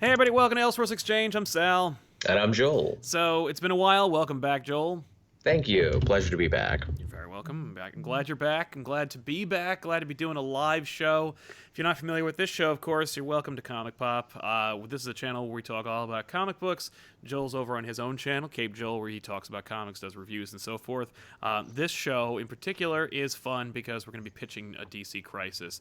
Hey everybody, welcome to Elseworlds Exchange. I'm Sal. And I'm Joel. So, it's been a while. Welcome back, Joel. Thank you. Pleasure to be back. You're very welcome. I'm back. I'm glad you're back. I'm glad to be back. Glad to be doing a live show. If you're not familiar with this show, of course, you're welcome to ComicPOP. This is a channel where we talk all about comic books. Joel's over on his own channel, Cape Joel, where he talks about comics, does reviews, and so forth. This show, in particular, is fun because we're going to be pitching a DC Crisis.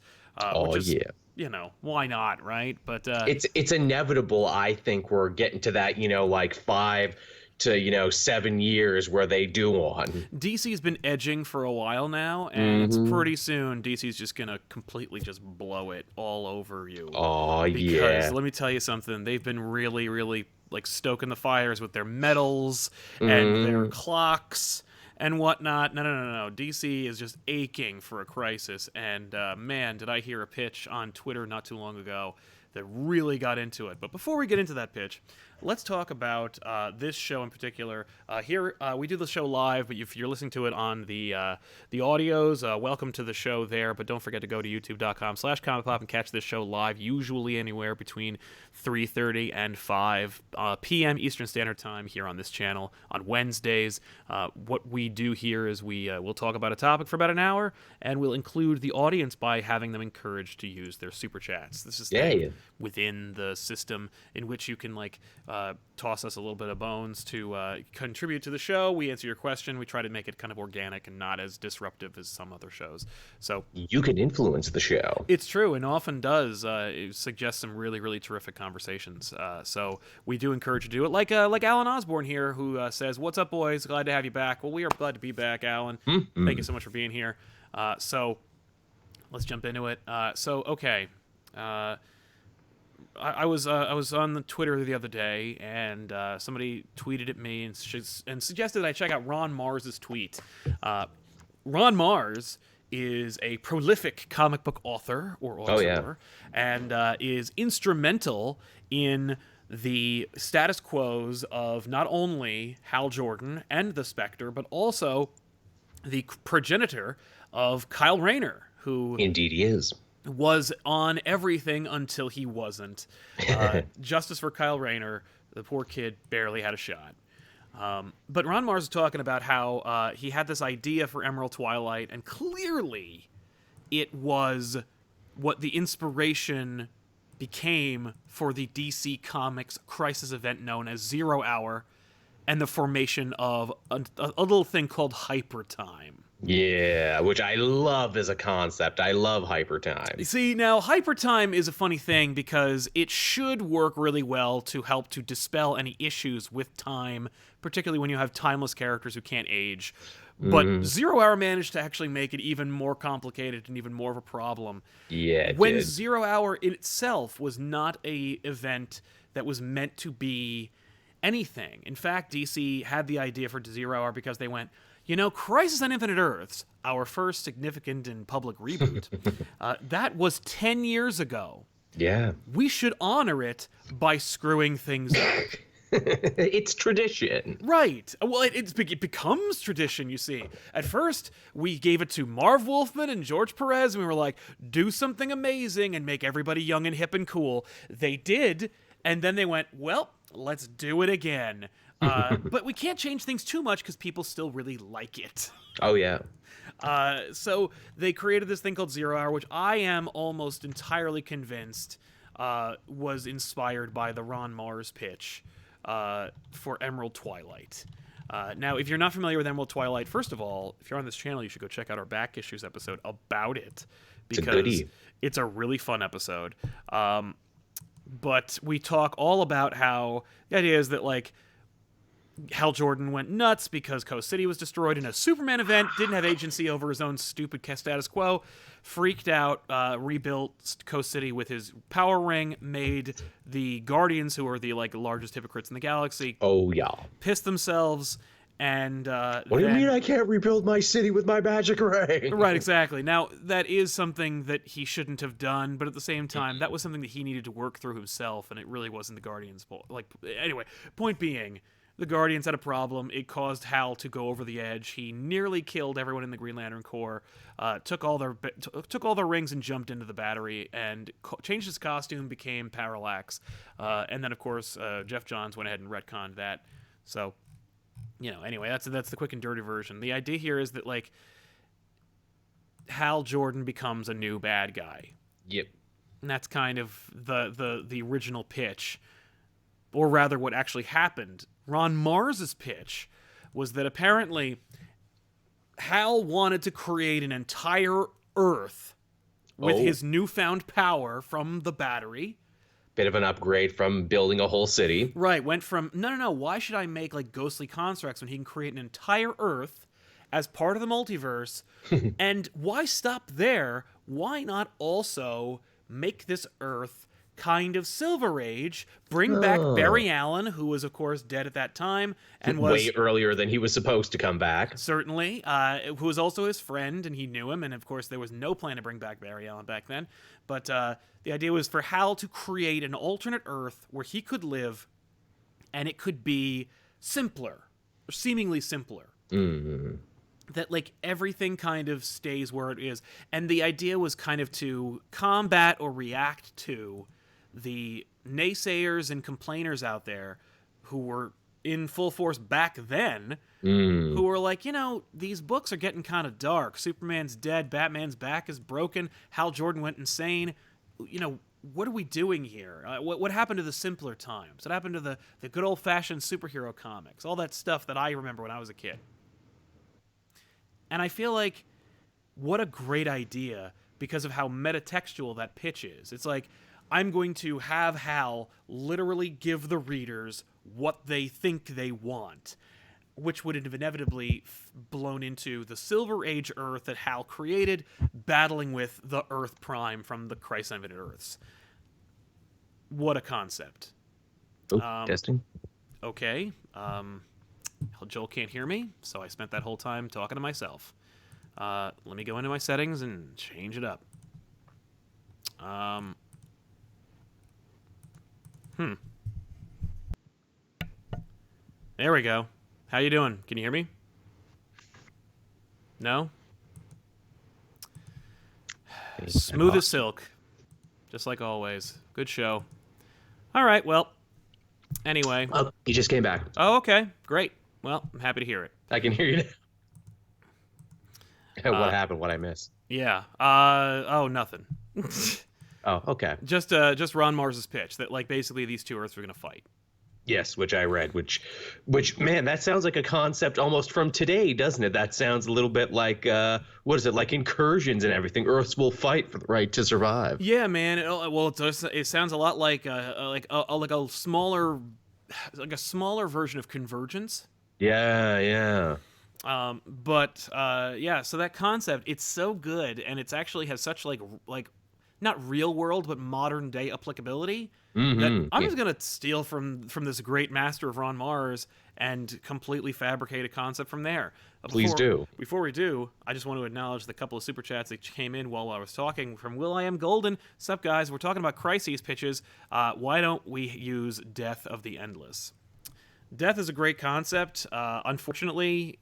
Which is, yeah. You know, why not, right? But it's inevitable. I think we're getting to that, like 5 to 7 years where they do one. DC's been edging for a while now, and it's pretty soon DC's just gonna completely just blow it all over you. Oh, because, yeah. let me tell you something, they've been really, really like stoking the fires with their medals and their clocks and whatnot. No. DC is just aching for a crisis, and man, did I hear a pitch on Twitter not too long ago that really got into it. But before we get into that pitch, let's talk about this show in particular. Here, we do the show live, but if you're listening to it on the audios, welcome to the show there. But don't forget to go to youtube.com/ComicPOP and catch this show live, usually anywhere between 3:30 and 5 p.m. Eastern Standard Time here on this channel on Wednesdays. What we do here is we'll talk about a topic for about an hour, and we'll include the audience by having them encouraged to use their super chats. This is within the system in which you can toss us a little bit of bones to contribute to the show. We answer your question. We try to make it kind of organic and not as disruptive as some other shows. So you can influence the show. It's true, and often does suggest some really, really terrific conversations. So we do encourage you to do it. Like Alan Osborne here, who says, "What's up, boys? Glad to have you back." Well, we are glad to be back, Alan. Thank you so much for being here. So let's jump into it. Okay. I was on the Twitter the other day, and somebody tweeted at me and suggested I check out Ron Marz's tweet. Ron Marz is a prolific comic book author or auteur, and is instrumental in the status quos of not only Hal Jordan and the Spectre, but also the progenitor of Kyle Rayner, who indeed he is. Was on everything until he wasn't. Justice for Kyle Rayner. The poor kid barely had a shot. But Ron Marz is talking about how he had this idea for Emerald Twilight, and clearly it was what the inspiration became for the DC Comics crisis event known as 0 Hour, and the formation of a little thing called Hyper Time. Yeah, which I love as a concept. I love hyper time. See, now, hyper time is a funny thing because it should work really well to help to dispel any issues with time, particularly when you have timeless characters who can't age. But 0 Hour managed to actually make it even more complicated and even more of a problem. Yeah, it when did. 0 Hour in itself was not a event that was meant to be anything. In fact, DC had the idea for 0 Hour because they went, Crisis on Infinite Earths, our first significant and public reboot, that was 10 years ago. Yeah. We should honor it by screwing things up. It's tradition. Right. Well, it becomes tradition, you see. At first, we gave it to Marv Wolfman and George Perez, and we were like, do something amazing and make everybody young and hip and cool. They did, and then they went, well, let's do it again. But we can't change things too much because people still really like it. Oh, yeah. So they created this thing called 0 Hour, which I am almost entirely convinced was inspired by the Ron Marz pitch for Emerald Twilight. Now, if you're not familiar with Emerald Twilight, first of all, if you're on this channel, you should go check out our Back Issues episode about it. Because it's a really fun episode. But we talk all about how the idea is that, Hal Jordan went nuts because Coast City was destroyed in a Superman event, didn't have agency over his own stupid status quo, freaked out, rebuilt Coast City with his power ring, made the Guardians, who are the largest hypocrites in the galaxy, piss themselves, and what do you mean I can't rebuild my city with my magic ring? Right, exactly. Now, that is something that he shouldn't have done, but at the same time, that was something that he needed to work through himself, and it really wasn't the Guardians' fault. Anyway, point being, The Guardians had a problem. It caused Hal to go over the edge. He nearly killed everyone in the Green Lantern Corps. Took all their rings and jumped into the battery and changed his costume, became Parallax. And then of course Jeff Johns went ahead and retconned that. So, anyway, that's the quick and dirty version. The idea here is that like Hal Jordan becomes a new bad guy. Yep. And that's kind of the original pitch, or rather what actually happened. Ron Marz's pitch was that apparently Hal wanted to create an entire Earth with his newfound power from the battery. Bit of an upgrade from building a whole city. Right, went from, no, why should I make like ghostly constructs when he can create an entire Earth as part of the multiverse? And why stop there? Why not also make this Earth kind of Silver Age, bring back Barry Allen, who was of course dead at that time and was way earlier than he was supposed to come back. Certainly, who was also his friend, and he knew him, and of course there was no plan to bring back Barry Allen back then. But the idea was for Hal to create an alternate Earth where he could live, and it could be simpler, or seemingly simpler. Mm. That like everything kind of stays where it is, and the idea was kind of to combat or react to the naysayers and complainers out there who were in full force back then, who were like, these books are getting kind of dark. Superman's dead, Batman's back is broken, Hal Jordan went insane. What are we doing here? What happened to the simpler times? What happened to the good old-fashioned superhero comics? All that stuff that I remember when I was a kid. And I feel like, what a great idea because of how metatextual that pitch is. It's like, I'm going to have Hal literally give the readers what they think they want, which would have inevitably blown into the Silver Age Earth that Hal created, battling with the Earth Prime from the Crisis on Infinite Earths. What a concept. Testing. Okay. Joel can't hear me, so I spent that whole time talking to myself. Let me go into my settings and change it up. There we go. How you doing? Can you hear me? No? Smooth as silk. Just like always. Good show. All right, well, anyway. Oh, you just came back. Oh, okay. Great. Well, I'm happy to hear it. I can hear you now. What happened? What I missed? Yeah. Nothing. Oh, okay. Just Ron Marz's pitch that like basically these two Earths were gonna fight. Yes, which I read, which man, that sounds like a concept almost from today, doesn't it? That sounds a little bit like what is it, like incursions and everything? Earths will fight for the right to survive. Yeah, man. It sounds a lot like a smaller version of Convergence. Yeah. So that concept, it's so good, and it's actually has such like not real world but modern day applicability. That I'm just gonna steal from this great master of Ron Marz and completely fabricate a concept from there. Please do. Before we do, I just want to acknowledge the couple of super chats that came in while I was talking. From Will I Am Golden, sup guys? We're talking about crises pitches. Why don't we use Death of the Endless? Death is a great concept. Unfortunately,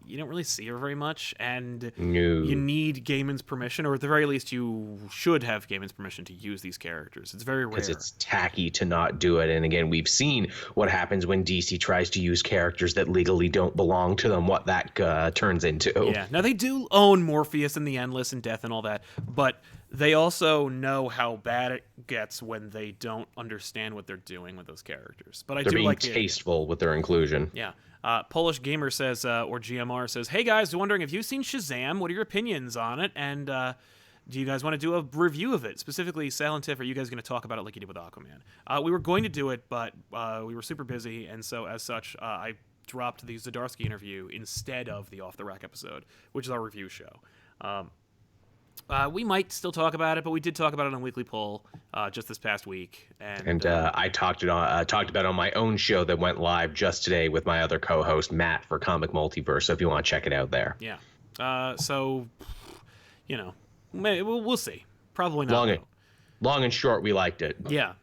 you don't really see her very much, and you need Gaiman's permission, or at the very least, you should have Gaiman's permission to use these characters. It's very rare. Because it's tacky to not do it. And again, we've seen what happens when DC tries to use characters that legally don't belong to them, what that turns into. Yeah. Now, they do own Morpheus and the Endless and Death and all that, but they also know how bad it gets when they don't understand what they're doing with those characters. But they're being tasteful with their inclusion. Yeah. Polish Gamer says, or GMR says, "Hey guys, wondering if you've seen Shazam. What are your opinions on it? And do you guys want to do a review of it? Specifically, Sal and Tiff, are you guys going to talk about it like you did with Aquaman?" We were going to do it, but we were super busy, and so as such, I dropped the Zdarsky interview instead of the Off the Rack episode, which is our review show. We might still talk about it, but we did talk about it on Weekly Poll just this past week. And I talked about it on my own show that went live just today with my other co-host, Matt, for Comic Multiverse, so if you want to check it out there. Yeah. So, we'll see. Probably not. Long and short, we liked it. Yeah.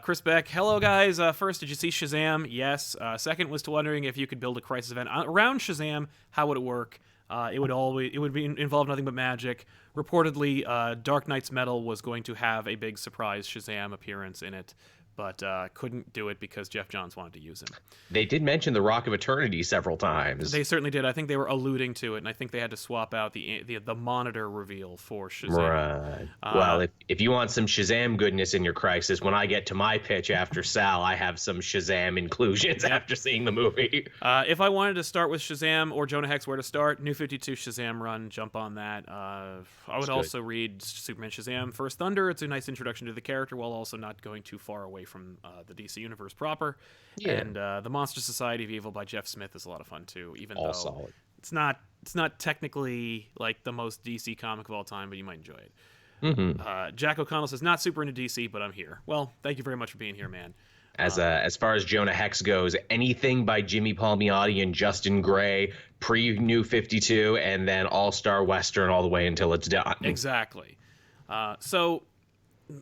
Chris Beck, hello guys. First, did you see Shazam? Yes. Second was to wondering if you could build a Crisis event around Shazam. How would it work? It would involve nothing but magic. Reportedly, Dark Knight's Metal was going to have a big surprise Shazam appearance in it, but couldn't do it because Jeff Johns wanted to use him. They did mention the Rock of Eternity several times. They certainly did. I think they were alluding to it, and I think they had to swap out the monitor reveal for Shazam. Right. Well, if you want some Shazam goodness in your Crisis, when I get to my pitch after Sal, I have some Shazam inclusions after seeing the movie. If I wanted to start with Shazam or Jonah Hex, where to start? New 52 Shazam run. Jump on that. I would also read Superman Shazam First Thunder. It's a nice introduction to the character while also not going too far away from the DC universe proper. Yeah. And the Monster Society of Evil by Jeff Smith is a lot of fun too, even though solid. It's not technically like the most DC comic of all time, but you might enjoy it. Mm-hmm. Jack O'Connell says, not super into DC, but I'm here. Well, thank you very much for being here, man. As far as Jonah Hex goes, anything by Jimmy Palmiotti and Justin Gray, pre-New 52, and then All-Star Western all the way until it's done. Exactly. So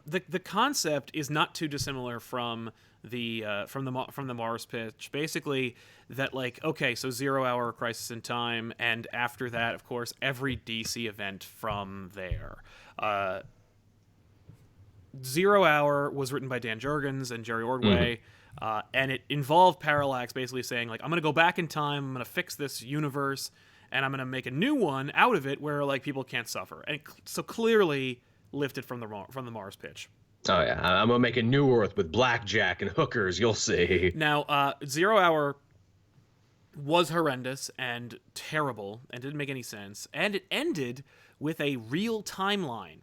the concept is not too dissimilar from the Marz pitch. Basically, that like, okay, so 0 Hour, Crisis in Time, and after that, of course, every DC event from there. 0 Hour was written by Dan Jurgens and Jerry Ordway, and it involved Parallax basically saying, like, I'm going to go back in time, I'm going to fix this universe, and I'm going to make a new one out of it where, like, people can't suffer. And so clearly lifted from the Marz pitch. Oh, yeah. I'm going to make a new Earth with blackjack and hookers, you'll see. Now, 0 Hour was horrendous and terrible and didn't make any sense, and it ended with a real timeline.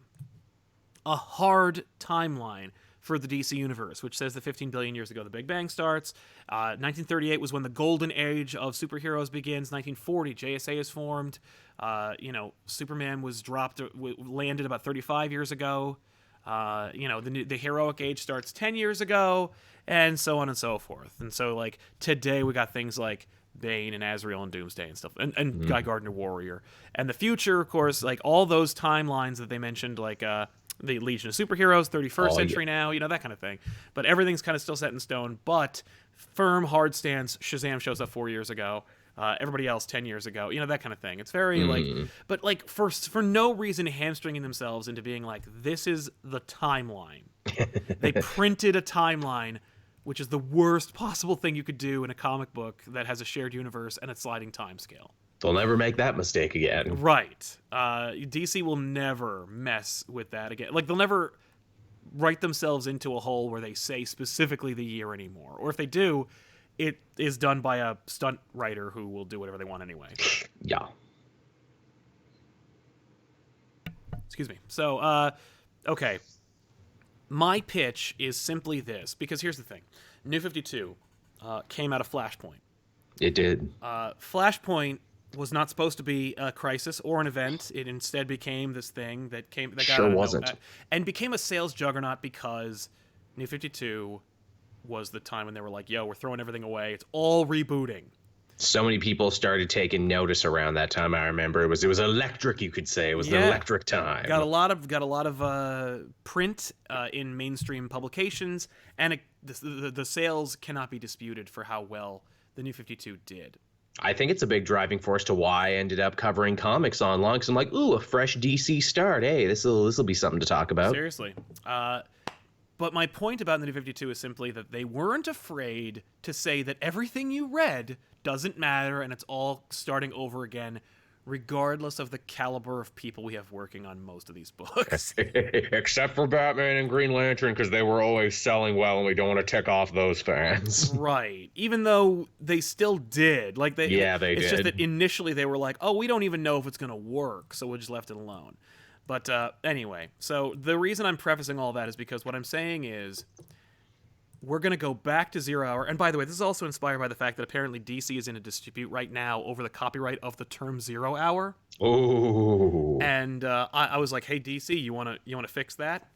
A hard timeline for the DC universe, which says that 15 billion years ago the Big Bang starts. 1938 was when the golden age of superheroes begins. 1940, JSA is formed. Superman was landed about 35 years ago. The heroic age starts 10 years ago, and so on and so forth. And so, like, today we got things like Bane and Azrael and Doomsday and stuff, and Guy Gardner Warrior. And the future, of course, like all those timelines that they mentioned, like the Legion of Superheroes, 31st century now, that kind of thing. But everything's kind of still set in stone, but firm, hard stance. Shazam shows up 4 years ago. Everybody else 10 years ago, that kind of thing. It's very but like for no reason hamstringing themselves into being like, this is the timeline. They printed a timeline, which is the worst possible thing you could do in a comic book that has a shared universe and a sliding time scale. They'll never make that mistake again. Right. DC will never mess with that again. Like, they'll never write themselves into a hole where they say specifically the year anymore. Or if they do, it is done by a stunt writer who will do whatever they want anyway. Yeah. Excuse me. So, okay. My pitch is simply this, because here's the thing. New 52 came out of Flashpoint. It did. Flashpoint was not supposed to be a crisis or an event. It instead became this thing that got sure wasn't. And became a sales juggernaut because New 52 was the time when they were like, yo, we're throwing everything away. It's all rebooting. So many people started taking notice around that time. I remember it was electric, you could say. It was an electric time. Got a lot of print in mainstream publications, and the sales cannot be disputed for how well the New 52 did. I think it's a big driving force to why I ended up covering comics online, because I'm like, ooh, a fresh DC start. Hey, this will be something to talk about. Seriously. But my point about the New 52 is simply that they weren't afraid to say that everything you read doesn't matter and it's all starting over again, regardless of the caliber of people we have working on most of these books. Except for Batman and Green Lantern, because they were always selling well, and we don't want to tick off those fans. Right. Even though they still did. They did. It's just that initially they were like, oh, we don't even know if it's going to work, so we just left it alone. But anyway, so the reason I'm prefacing all that is because what I'm saying is we're going to go back to 0 Hour. And by the way, this is also inspired by the fact that apparently DC is in a dispute right now over the copyright of the term 0 Hour. Oh. And I was like, hey, DC, you want to fix that?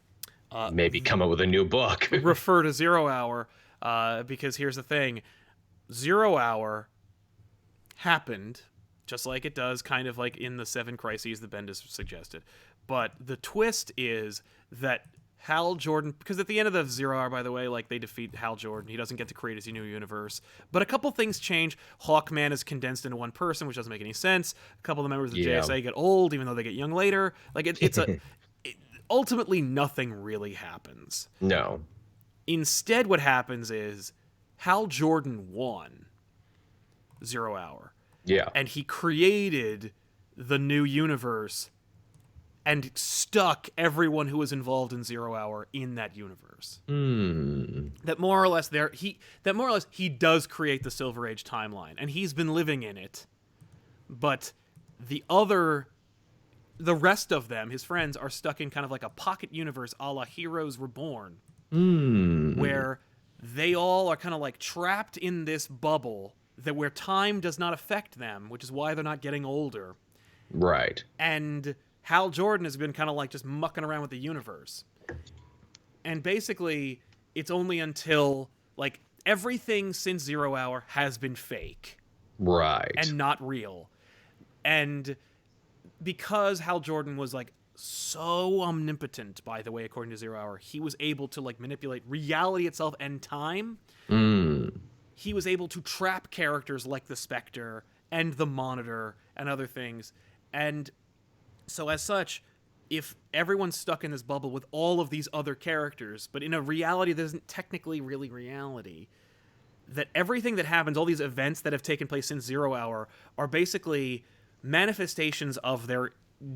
Maybe come up with a new book. Refer to 0 Hour because here's the thing. 0 Hour happened just like it does kind of like in the 7 crises that Bendis suggested. But the twist is that Hal Jordan, because at the end of the Zero Hour, by the way, like, they defeat Hal Jordan. He doesn't get to create his new universe. But a couple things change. Hawkman is condensed into one person, which doesn't make any sense. A couple of the members of the JSA get old, even though they get young later. Like, ultimately, nothing really happens. No. Instead, what happens is Hal Jordan won Zero Hour. Yeah. And he created the new universe and stuck everyone who was involved in Zero Hour in that universe. That more or less he does create the Silver Age timeline, and he's been living in it. But the rest of them, his friends, are stuck in kind of like a pocket universe a la Heroes Reborn, where they all are kind of like trapped in this bubble where time does not affect them, which is why they're not getting older. Right. And Hal Jordan has been kind of like just mucking around with the universe. And basically, it's only until, like, everything since Zero Hour has been fake. Right. And not real. And because Hal Jordan was, like, so omnipotent, by the way, according to Zero Hour, he was able to, like, manipulate reality itself and time. He was able to trap characters like the Spectre and the Monitor and other things. And so as such, if everyone's stuck in this bubble with all of these other characters, but in a reality that isn't technically really reality, that everything that happens, all these events that have taken place since Zero Hour, are basically manifestations of their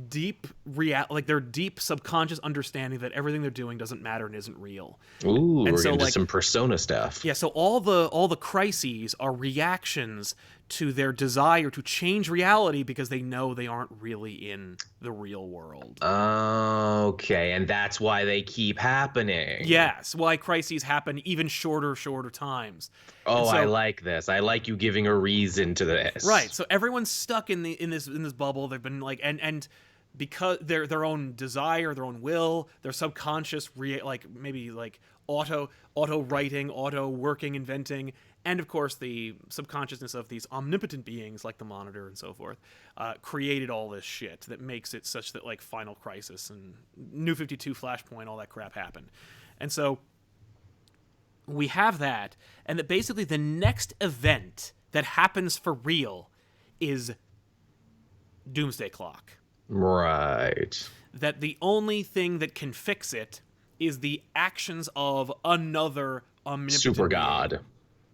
deep their deep subconscious understanding that everything they're doing doesn't matter and isn't real. Ooh, and we're so, into like, some Persona stuff. Yeah, so all the crises are reactions to their desire to change reality because they know they aren't really in the real world. Okay, and that's why they keep happening. Yes, why crises happen even shorter times. Oh, I like this. I like you giving a reason to this. Right. So everyone's stuck in this bubble. They've been like and because their own desire, their own will, their subconscious maybe like auto writing, auto working, inventing, and of course the subconsciousness of these omnipotent beings like the Monitor and so forth, created all this shit that makes it such that, like, Final Crisis and New 52, Flashpoint, all that crap happened. And so we have that, and that basically the next event that happens for real is Doomsday Clock. Right. That the only thing that can fix it is the actions of another omnipotent super god, being,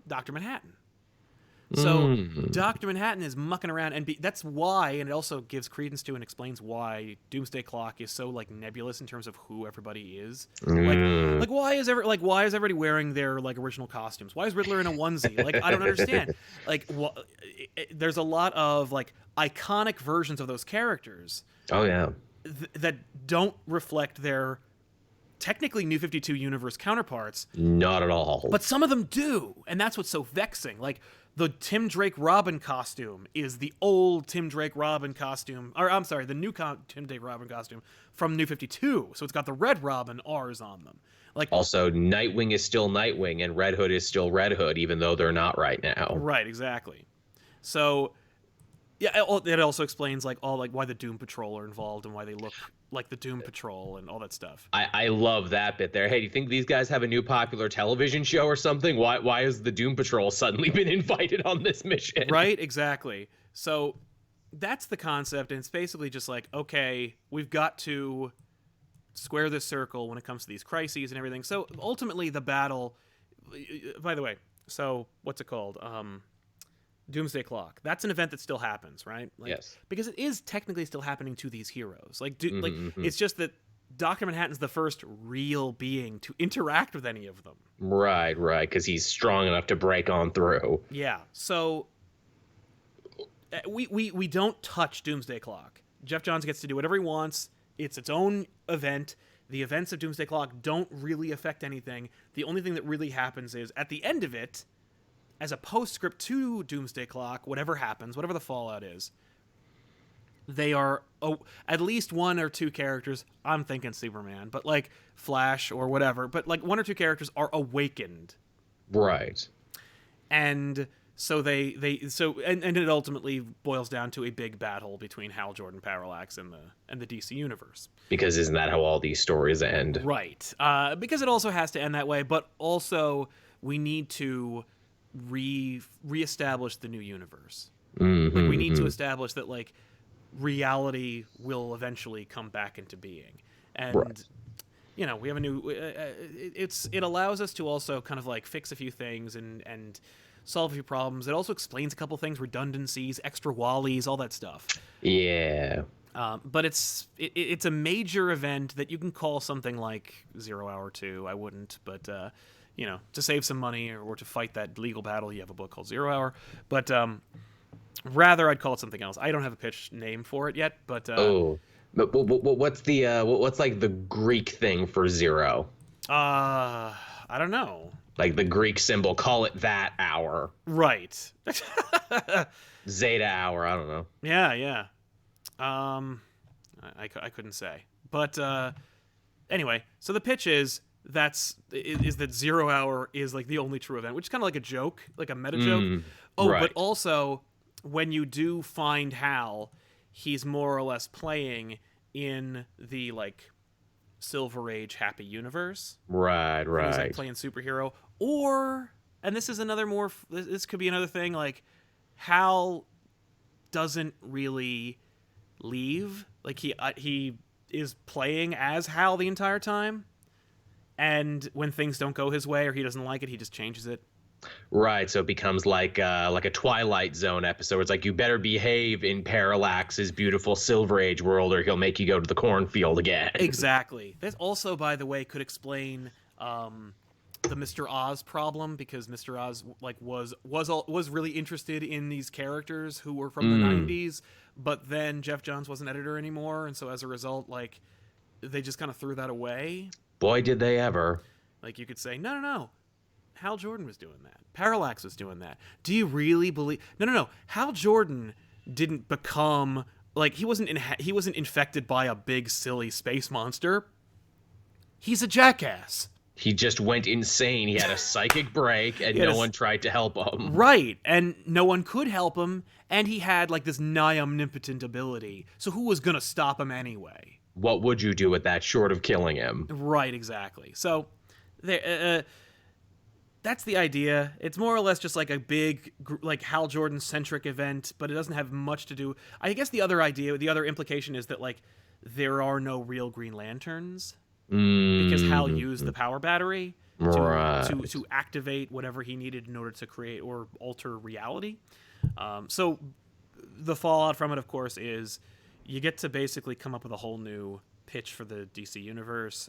Dr. Manhattan. So Dr. Manhattan is mucking around, and that's why, and it also gives credence to and explains why Doomsday Clock is so, like, nebulous in terms of who everybody is. Like why is everybody wearing their, like, original costumes? Why is Riddler in a onesie? Like, I don't understand. Like, there's a lot of, like, iconic versions of those characters. Oh yeah. That don't reflect their technically New 52 universe counterparts. Not at all. But some of them do, and that's what's so vexing. Like, the Tim Drake Robin costume is the old Tim Drake Robin costume, or I'm sorry, the new Tim Drake Robin costume from New 52. So it's got the Red Robin R's on them. Like, also, Nightwing is still Nightwing and Red Hood is still Red Hood, even though they're not right now. Right, exactly. So yeah, it also explains, like, all, like, why the Doom Patrol are involved and why they look like the Doom Patrol and all that stuff. I love that bit there. Hey, do you think these guys have a new popular television show or something? Why has the Doom Patrol suddenly been invited on this mission? Right, exactly. So that's the concept, and it's basically just like, okay, we've got to square this circle when it comes to these crises and everything. So ultimately the battle, by the way, so what's it called? Doomsday Clock. That's an event that still happens, right? Like, yes. Because it is technically still happening to these heroes. Like, it's just that Dr. Manhattan's the first real being to interact with any of them. Right, because he's strong enough to break on through. Yeah. So we don't touch Doomsday Clock. Jeff Johns gets to do whatever he wants. It's its own event. The events of Doomsday Clock don't really affect anything. The only thing that really happens is, at the end of it, as a postscript to Doomsday Clock, whatever happens, whatever the fallout is, they are at least one or two characters, I'm thinking Superman, but, like, Flash or whatever, but, like, one or two characters are awakened. Right. And And it ultimately boils down to a big battle between Hal Jordan, Parallax, and the DC universe. Because isn't that how all these stories end? Right. Because it also has to end that way, but also we need to reestablish the new universe. Mm-hmm, Like we need to establish that like reality will eventually come back into being, and right. you know, we have a new. It allows us to also kind of like fix a few things and solve a few problems. It also explains a couple things, redundancies, extra Wallies, all that stuff. Yeah. But it's a major event that you can call something like 0 Hour 2. I wouldn't, but you know, to save some money or to fight that legal battle, you have a book called 0 Hour. But rather, I'd call it something else. I don't have a pitch name for it yet, but but what's the what's like the Greek thing for zero? I don't know. Like the Greek symbol, call it that hour. Right. Zeta hour, I don't know. Yeah. I couldn't say. But anyway, so the pitch is that 0 Hour is like the only true event, which is kind of like a joke, like a meta joke. Right. But also when you do find Hal, he's more or less playing in the like Silver Age Happy Universe. Right. He's like playing superhero, or and this is another more. This could be another thing. Like Hal doesn't really leave. Like he is playing as Hal the entire time, and when things don't go his way or he doesn't like it, he just changes it. Right, so it becomes like a Twilight Zone episode. It's like you better behave in Parallax's beautiful Silver Age world, or he'll make you go to the cornfield again. Exactly. This also, by the way, could explain the Mr. Oz problem, because Mr. Oz like was really interested in these characters who were from the 90s, but then Jeff Johns wasn't editor anymore, and so as a result, like they just kind of threw that away. Boy, did they ever. Like you could say, no. Hal Jordan was doing that. Parallax was doing that. Do you really believe? No. Hal Jordan didn't become like he wasn't infected by a big silly space monster. He's a jackass. He just went insane. He had a psychic break, and no one tried to help him. Right, and no one could help him, and he had like this nigh omnipotent ability. So who was gonna stop him anyway? What would you do with that, short of killing him? Right, exactly. So there. That's the idea. It's more or less just like a big, like Hal Jordan centric event, but it doesn't have much to do. I guess the other implication is that like there are no real Green Lanterns because Hal used the power battery to activate whatever he needed in order to create or alter reality. So the fallout from it, of course, is you get to basically come up with a whole new pitch for the DC universe.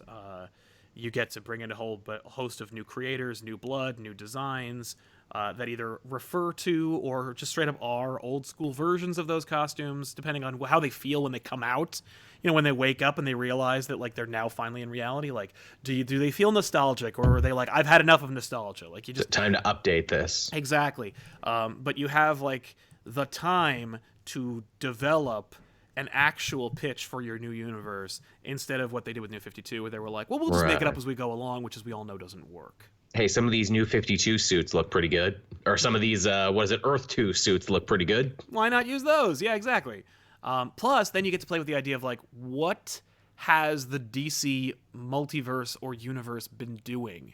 You get to bring in a whole host of new creators, new blood, new designs that either refer to or just straight up are old school versions of those costumes, depending on how they feel when they come out. You know, when they wake up and they realize that like they're now finally in reality. Like, do they feel nostalgic, or are they like, I've had enough of nostalgia? Like, you just time to update this. Exactly. But you have like the time to develop an actual pitch for your new universe instead of what they did with New 52, where they were like, well, we'll just make it up as we go along, which as we all know doesn't work. Hey, some of these New 52 suits look pretty good. Or some of these, Earth 2 suits look pretty good. Why not use those? Yeah, exactly. Plus, then you get to play with the idea of like, what has the DC multiverse or universe been doing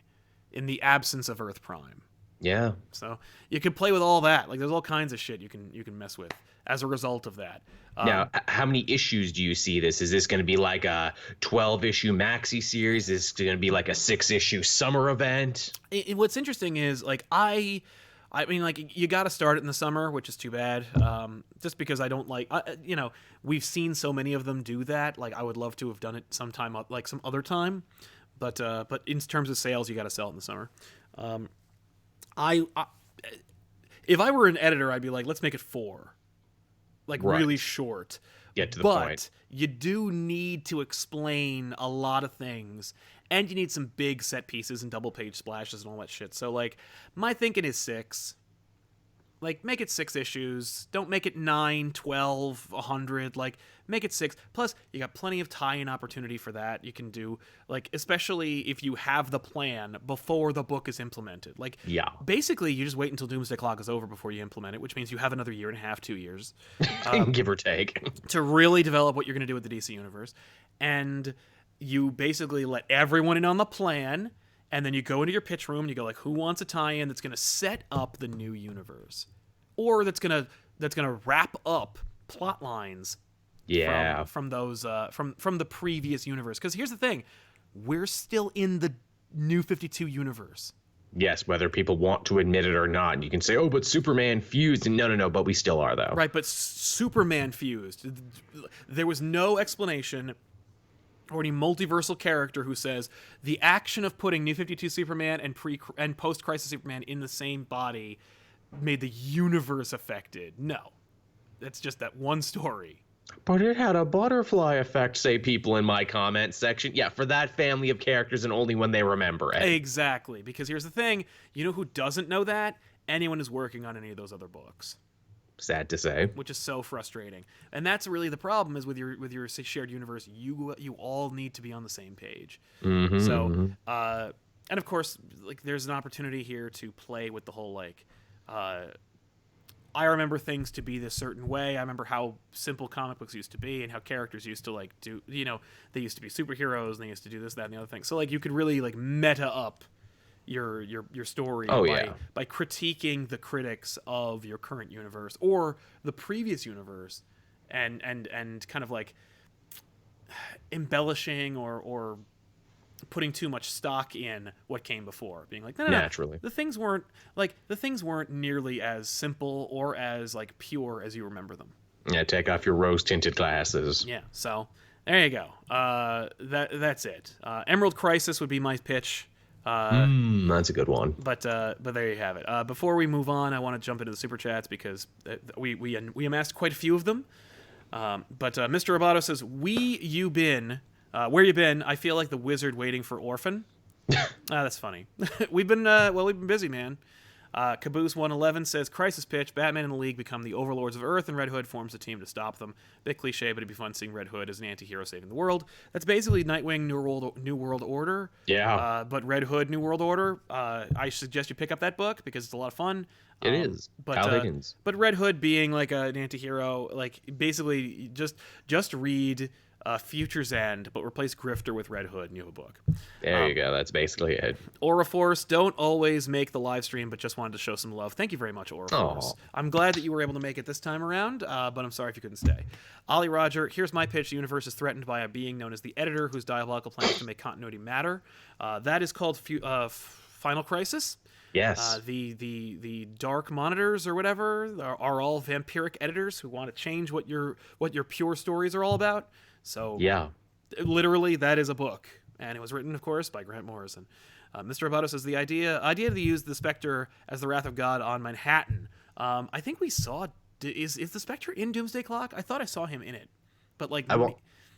in the absence of Earth Prime? Yeah. So you can play with all that. Like, there's all kinds of shit you can mess with as a result of that. Now, how many issues do you see this? Is this going to be like a 12-issue maxi series? Is this going to be like a 6-issue summer event? What's interesting is, like, I mean, like, you got to start it in the summer, which is too bad. Just because I don't like, you know, we've seen so many of them do that. Like, I would love to have done it sometime, like some other time. But in terms of sales, you got to sell it in the summer. If I were an editor, I'd be like, let's make it 4. Like, right. Really short. Get to the point. But you do need to explain a lot of things, and you need some big set pieces and double page splashes and all that shit. So, like, my thinking is 6. Like, make it 6 issues. Don't make it 9, 12, 100. Like, make it 6. Plus, you got plenty of tie-in opportunity for that. You can do, like, especially if you have the plan before the book is implemented. Like, Yeah. basically, you just wait until Doomsday Clock is over before you implement it, which means you have another year and a half, 2 years. Give or take. To really develop what you're going to do with the DC Universe. And you basically let everyone in on the plan, and then you go into your pitch room and you go, like, who wants a tie-in that's going to set up the new universe? Or that's gonna wrap up plot lines from those from the previous universe. Because here's the thing, we're still in the New 52 universe. Yes, whether people want to admit it or not. You can say, oh, but Superman fused. And no, but we still are, though. Right, but Superman fused. There was no explanation or any multiversal character who says the action of putting New 52 Superman and post-Crisis Superman in the same body made the universe affected. No. That's just that one story. But it had a butterfly effect, say people in my comment section. Yeah, for that family of characters and only when they remember it. Exactly. Because here's the thing. You know who doesn't know that? Anyone who's working on any of those other books. Sad to say. Which is so frustrating. And that's really the problem, is with your shared universe, you all need to be on the same page. Mm-hmm, so, and of course, like, there's an opportunity here to play with the whole, like, I remember things to be this certain way. I remember how simple comic books used to be and how characters used to, like, do, they used to be superheroes and they used to do this, that, and the other thing. So, like, you could really, like, meta up your story by critiquing the critics of your current universe or the previous universe and kind of, like, embellishing or putting too much stock in what came before, being like, no, naturally, the things weren't nearly as simple or as, like, pure as you remember them. Yeah, take off your rose-tinted glasses. Yeah, so there you go. That's it. Emerald Crisis would be my pitch. That's a good one. But there you have it. Before we move on, I want to jump into the super chats because we amassed quite a few of them. But Mr. Roboto says, you been? Where you been? I feel like the wizard waiting for Orphan. That's funny. We've been busy, man. Caboose 111 says, Crisis pitch, Batman and the League become the overlords of Earth and Red Hood forms a team to stop them. Bit cliche, but it'd be fun seeing Red Hood as an anti-hero saving the world. That's basically Nightwing New World Order. Yeah. But Red Hood New World Order, I suggest you pick up that book because it's a lot of fun. It is. Al Higgins. But Red Hood being, like, an anti-hero, like, basically just read Future's End, but replace Grifter with Red Hood and you have a book. There you go. That's basically it. Aura Force, don't always make the live stream, but just wanted to show some love. Thank you very much, Aura Force. I'm glad that you were able to make it this time around, but I'm sorry if you couldn't stay. Ollie Roger, here's my pitch. The universe is threatened by a being known as the Editor, whose diabolical plan is to make continuity matter. That is called Final Crisis. Yes. The Dark Monitors or whatever are all vampiric editors who want to change what your pure stories are all about. So yeah, literally that is a book, and it was written, of course, by Grant Morrison. Mr. Roboto says the idea to use the Spectre as the Wrath of God on Manhattan. I think we saw is the Spectre in Doomsday Clock? I thought I saw him in it, but, like,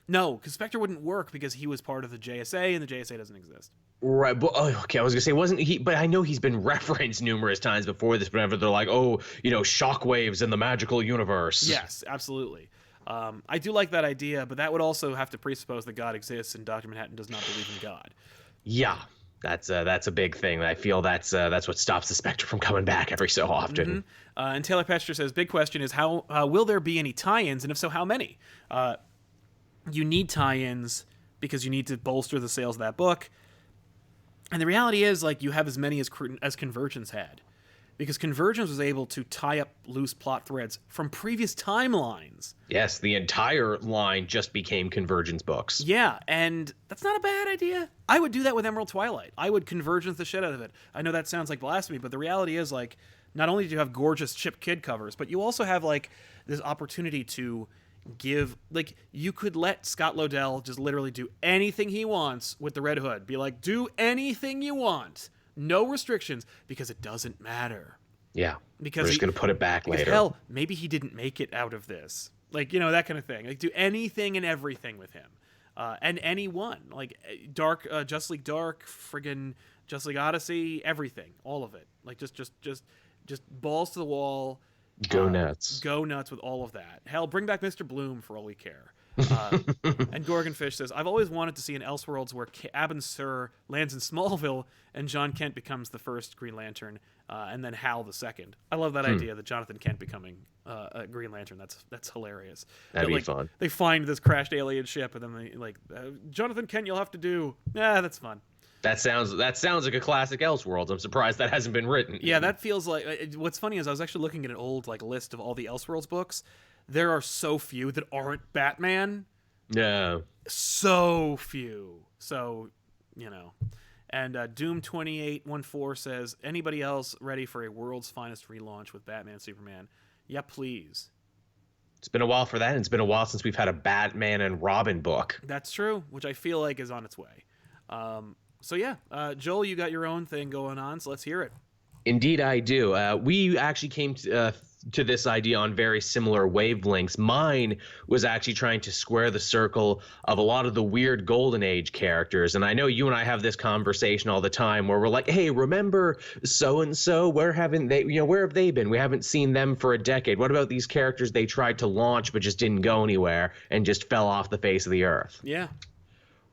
no, because Spectre wouldn't work because he was part of the JSA, and the JSA doesn't exist. Right, but okay, I was gonna say, wasn't he? But I know he's been referenced numerous times before this. Whenever they're like, oh, shockwaves in the magical universe. Yes, absolutely. I do like that idea, but that would also have to presuppose that God exists, and Dr. Manhattan does not believe in God. Yeah, that's a big thing. I feel that's what stops the Spectre from coming back every so often. Mm-hmm. And Taylor Pester says, big question is, how will there be any tie-ins, and if so, how many? You need tie-ins because you need to bolster the sales of that book. And the reality is, like, you have as many as Convergence had. Because Convergence was able to tie up loose plot threads from previous timelines. Yes, the entire line just became Convergence books. Yeah, and that's not a bad idea. I would do that with Emerald Twilight. I would Convergence the shit out of it. I know that sounds like blasphemy, but the reality is, like, not only do you have gorgeous Chip Kid covers, but you also have, like, this opportunity to give, like, you could let Scott Lobdell just literally do anything he wants with the Red Hood. Be like, do anything you want. No restrictions, because it doesn't matter. Yeah, because we're just going to put it back later. Hell, maybe he didn't make it out of this. Like, that kind of thing. Like, do anything and everything with him. And anyone. Like, Just League Dark, friggin' Just League Odyssey, everything. All of it. Like, just Just balls to the wall. Go nuts. Go nuts with all of that. Hell, bring back Mr. Bloom for all we care. And Gorgonfish says, I've always wanted to see an Elseworlds where Abin Sur lands in Smallville and John Kent becomes the first Green Lantern, and then Hal the second. I love that idea that Jonathan Kent becoming a Green Lantern. That's hilarious. That'd be fun. They find this crashed alien ship, and then they Jonathan Kent, you'll have to do. That's fun. That sounds like a classic Elseworlds. I'm surprised that hasn't been written. Yeah, that feels like. What's funny is I was actually looking at an old list of all the Elseworlds books. There are so few that aren't Batman. No. So few. So, And Doom 2814 says, anybody else ready for a world's finest relaunch with Batman and Superman? Yeah, please. It's been a while for that, and it's been a while since we've had a Batman and Robin book. That's true, which I feel like is on its way. Joel, you got your own thing going on, so let's hear it. Indeed, I do. We actually came to this idea on very similar wavelengths. Mine was actually trying to square the circle of a lot of the weird Golden Age characters. And I know you and I have this conversation all the time where we're like, hey, remember so-and-so? Where have they been? We haven't seen them for a decade. What about these characters they tried to launch but just didn't go anywhere and just fell off the face of the earth? Yeah.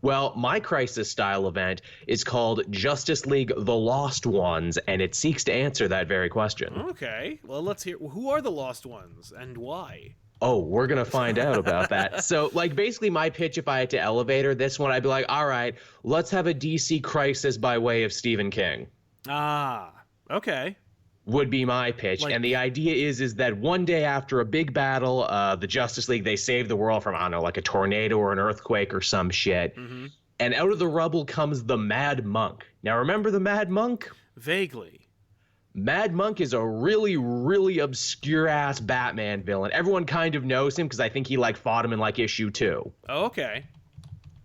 Well, my Crisis-style event is called Justice League The Lost Ones, and it seeks to answer that very question. Okay. Well, let's hear. Who are the Lost Ones, and why? Oh, we're going to find out about that. So, basically my pitch, if I had to elevator this one, I'd be like, all right, let's have a DC Crisis by way of Stephen King. Ah, okay. Would be my pitch. And the idea is that one day after a big battle, the Justice League, they save the world from, I don't know, like a tornado or an earthquake or some shit. Mm-hmm. And out of the rubble comes the Mad Monk. Now, remember the Mad Monk? Vaguely. Mad Monk is a really, really obscure-ass Batman villain. Everyone kind of knows him because I think he, fought him in, issue 2. Oh, okay.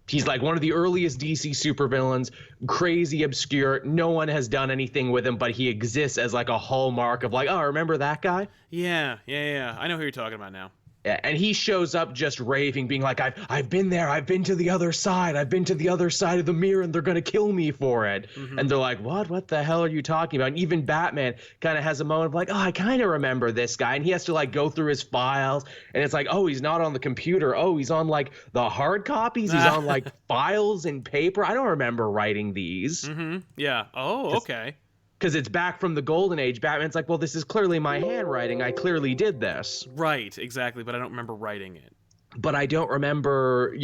He's one of the earliest DC supervillains, crazy obscure. No one has done anything with him, but he exists as a hallmark of oh, remember that guy? Yeah. I know who you're talking about now. Yeah, and he shows up just raving, being like, I've been there, I've been to the other side, I've been to the other side of the mirror, and they're gonna kill me for it. Mm-hmm. And they're like, what the hell are you talking about? And even Batman kind of has a moment of I kind of remember this guy, and he has to go through his files, and it's oh, he's not on the computer, oh, he's on the hard copies, he's on files and paper. I don't remember writing these. Mm-hmm. Yeah. Oh, okay. Because it's back from the Golden Age. Batman's well, this is clearly my handwriting. I clearly did this. Right, exactly, but I don't remember writing it. But I don't remember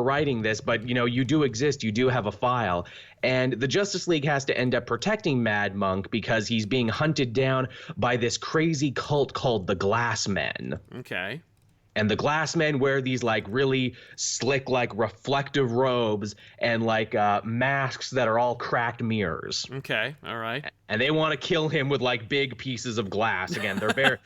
writing this, but, you do exist. You do have a file. And the Justice League has to end up protecting Mad Monk because he's being hunted down by this crazy cult called the Glass Men. Okay. And the Glass Men wear these really slick reflective robes and masks that are all cracked mirrors. Okay, all right. And they want to kill him with big pieces of glass. Again, they're very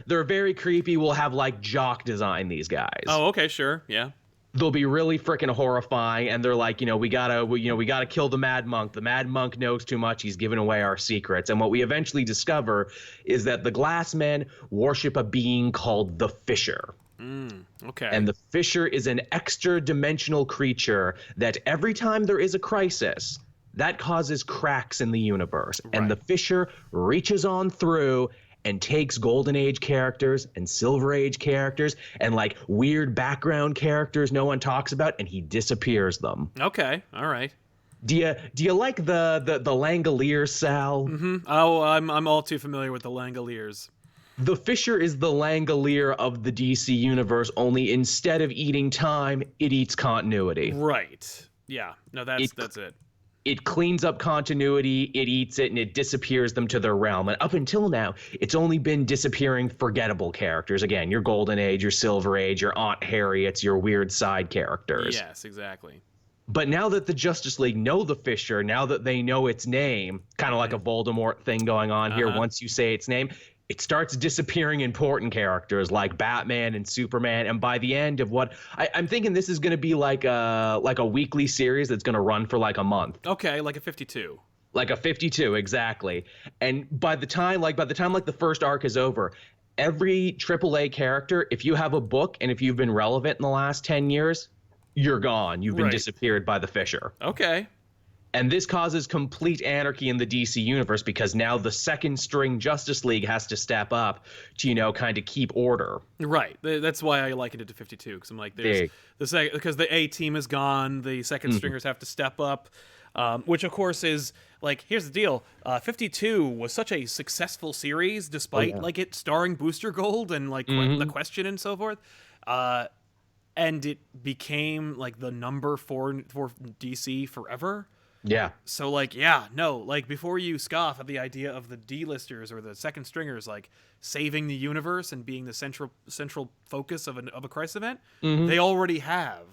they're very creepy. We'll have jock design these guys. Oh, okay, sure, yeah. They'll be really freaking horrifying, and they're we gotta kill the Mad Monk. The Mad Monk knows too much. He's given away our secrets. And what we eventually discover is that the Glass Men worship a being called the Fisher. Okay. And the Fisher is an extra-dimensional creature that every time there is a crisis, that causes cracks in the universe. Right. And the Fisher reaches on through and takes Golden Age characters and Silver Age characters and weird background characters no one talks about, and he disappears them. Okay, all right. Do you like the Langoliers, Sal? Mm-hmm. Oh, I'm all too familiar with the Langoliers. The Fisher is the Langolier of the DC universe, only instead of eating time, it eats continuity. Right. Yeah. No, that's it. It cleans up continuity, it eats it, and it disappears them to their realm. And up until now, it's only been disappearing forgettable characters. Again, your Golden Age, your Silver Age, your Aunt Harriet's, your weird side characters. Yes, exactly. But now that the Justice League know the Fisher, now that they know its name, kind of like a Voldemort thing going on here, once you say its name, it starts disappearing important characters like Batman and Superman. And by the end of what I'm thinking, this is going to be like a weekly series that's going to run for a month. Okay, like a 52. Like a 52, exactly. And by the time the first arc is over, every AAA character, if you have a book and if you've been relevant in the last 10 years, you're gone. You've been disappeared by the Fisher. Okay. And this causes complete anarchy in the DC universe because now the second string Justice League has to step up to, kind of keep order. Right. That's why I likened it to 52, because I'm like, there's because the A team is gone, the second stringers have to step up, which of course is like, here's the deal: 52 was such a successful series, despite like it starring Booster Gold and like the Question and so forth. And it became like the number for DC forever. Yeah. So like, like before you scoff at the idea of the D-listers or the second stringers like saving the universe and being the central focus of a crisis event, they already have.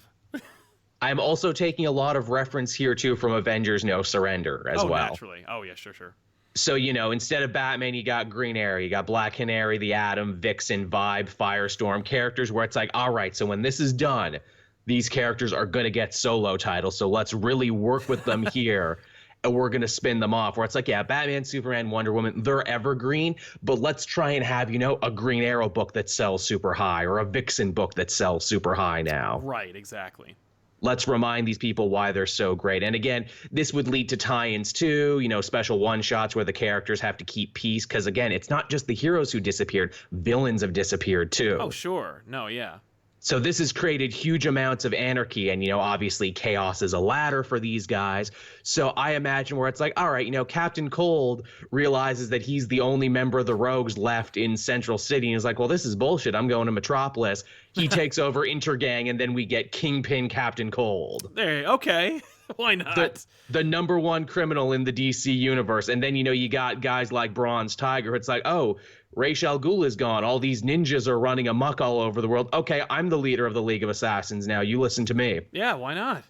I'm also taking a lot of reference here too from Avengers No Surrender as well. Naturally. Oh yeah, sure. So, instead of Batman, you got Green Arrow, you got Black Canary, the Atom, Vixen, Vibe, Firestorm, characters where it's like, all right, so when this is done, these characters are going to get solo titles, so let's really work with them here, and we're going to spin them off. Where it's like, yeah, Batman, Superman, Wonder Woman, they're evergreen, but let's try and have, a Green Arrow book that sells super high, or a Vixen book that sells super high now. Right, exactly. Let's remind these people why they're so great. And again, this would lead to tie-ins too, special one-shots where the characters have to keep peace. Because again, it's not just the heroes who disappeared. Villains have disappeared too. Oh, sure. No, yeah. So this has created huge amounts of anarchy. And, obviously chaos is a ladder for these guys. So I imagine where it's like, all right, Captain Cold realizes that he's the only member of the Rogues left in Central City. And he's like, well, this is bullshit. I'm going to Metropolis. He takes over Intergang, and then we get Kingpin Captain Cold. Okay. Why not? The number one criminal in the DC universe. And then, you got guys like Bronze Tiger. It's like, oh, Ra's al Ghul is gone. All these ninjas are running amok all over the world. Okay, I'm the leader of the League of Assassins now. You listen to me. Yeah, why not?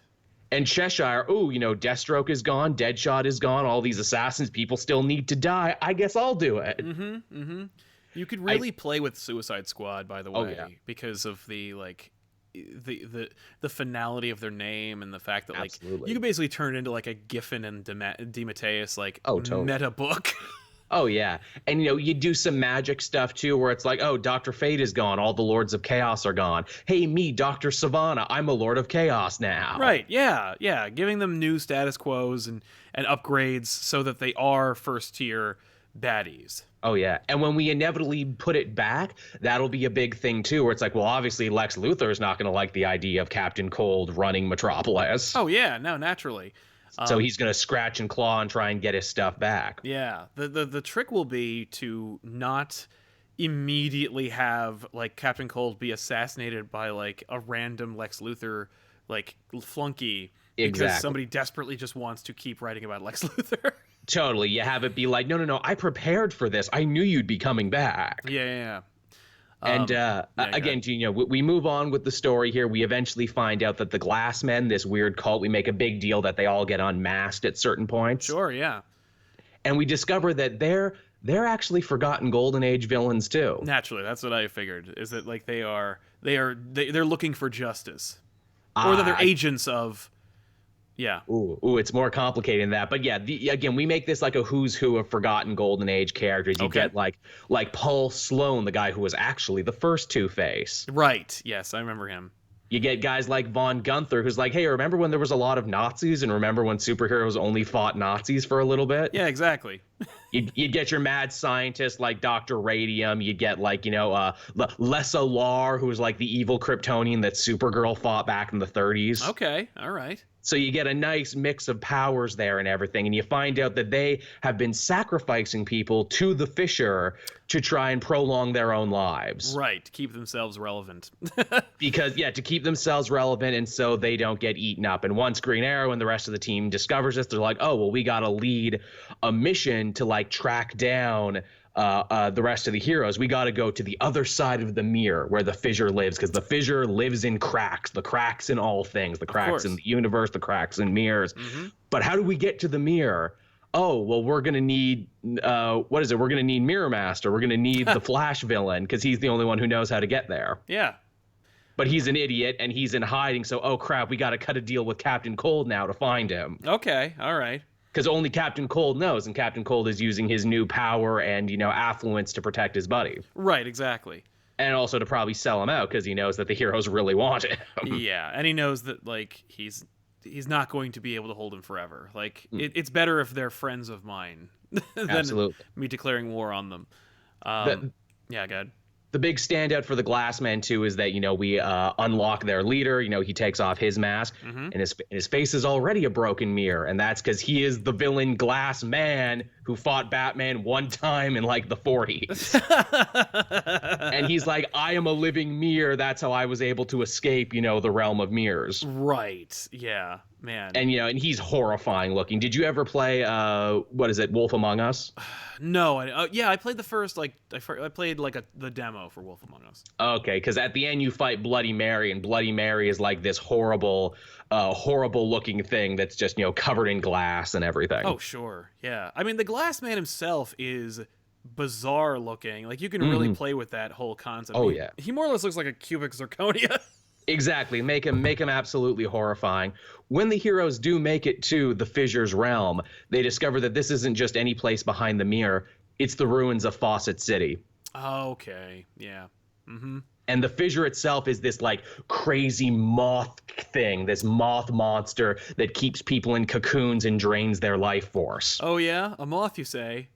And Cheshire, Deathstroke is gone. Deadshot is gone. All these assassins, people still need to die. I guess I'll do it. You could really play with Suicide Squad, by the way, because of the like the finality of their name and the fact that like you could basically turn it into like a Giffen and DeMatteis like meta book. Oh yeah, and you do some magic stuff too, where it's like, oh, Dr. Fate is gone, all the Lords of Chaos are gone. Hey, me, Dr. Savannah, I'm a Lord of Chaos now. Right? Yeah, giving them new status quos and upgrades so that they are first tier baddies. Oh yeah, and when we inevitably put it back, that'll be a big thing too, where it's like, well, obviously Lex Luthor is not going to like the idea of Captain Cold running Metropolis. Oh yeah, no, naturally. So he's going to scratch and claw and try and get his stuff back. Yeah. The trick will be to not immediately have like Captain Cold be assassinated by like a random Lex Luthor like flunky because somebody desperately just wants to keep writing about Lex Luthor. Totally. You have it be like, no, I prepared for this. I knew you'd be coming back. Yeah. And again, we move on with the story here. We eventually find out that the Glassmen, this weird cult, we make a big deal that they all get unmasked at certain points. Sure, yeah. And we discover that they're actually forgotten Golden Age villains too. Naturally, that's what I figured. Is that like they're looking for justice, or that they're agents of. Yeah. Ooh, it's more complicated than that. But yeah, again, we make this like a who's who of forgotten Golden Age characters. You get like Paul Sloan, the guy who was actually the first Two-Face. Right. Yes, I remember him. You get guys like Von Gunther, who's like, hey, remember when there was a lot of Nazis, and remember when superheroes only fought Nazis for a little bit? Yeah, exactly. You'd get your mad scientist like Dr. Radium. You'd get like, Lessa Lar, who was like the evil Kryptonian that Supergirl fought back in the 30s. Okay, all right. So you get a nice mix of powers there and everything, and you find out that they have been sacrificing people to the Fisher to try and prolong their own lives. Right, to keep themselves relevant. Because, to keep themselves relevant and so they don't get eaten up. And once Green Arrow and the rest of the team discovers this, they're like, oh, well, we got to lead a mission to, like, track down the rest of the heroes. We got to go to the other side of the mirror where the Fissure lives, because the Fissure lives in cracks, the cracks in all things, the cracks in the universe, the cracks in mirrors. Mm-hmm. But how do we get to the mirror? Oh, well, we're going to need, We're going to need Mirror Master. We're going to need the Flash villain, because he's the only one who knows how to get there. Yeah. But he's an idiot, and he's in hiding, so, oh, crap, we got to cut a deal with Captain Cold now to find him. Okay, all right. Because only Captain Cold knows, and Captain Cold is using his new power and, affluence to protect his buddy. Right, exactly. And also to probably sell him out, because he knows that the heroes really want him. Yeah, and he knows that, like, he's he's not going to be able to hold him forever. Like it's better if they're friends of mine than Absolutely. me declaring war on them. Yeah, go ahead. The big standout for the Glassman too is that we unlock their leader. He takes off his mask, and his face is already a broken mirror, and that's because he is the villain Glass Man who fought Batman one time in like the 40s. And he's like, I am a living mirror. That's how I was able to escape, the realm of mirrors. Right. Yeah, man. And and he's horrifying looking. Did you ever play what is it, Wolf Among Us? No, I played the first I played like the demo for Wolf Among Us. Okay, because at the end you fight Bloody Mary, and Bloody Mary is like this horrible looking thing that's just covered in glass and everything. Oh sure, yeah. I mean, the Glass Man himself is bizarre looking. Like you can really play with that whole concept. Oh yeah, he more or less looks like a cubic zirconia. Exactly. Make him absolutely horrifying. When the heroes do make it to the Fissure's realm, they discover that this isn't just any place behind the mirror. It's the ruins of Fawcett City. Okay. Yeah. Mm-hmm. And the Fissure itself is this like crazy moth thing, this moth monster that keeps people in cocoons and drains their life force. Oh yeah, a moth, you say?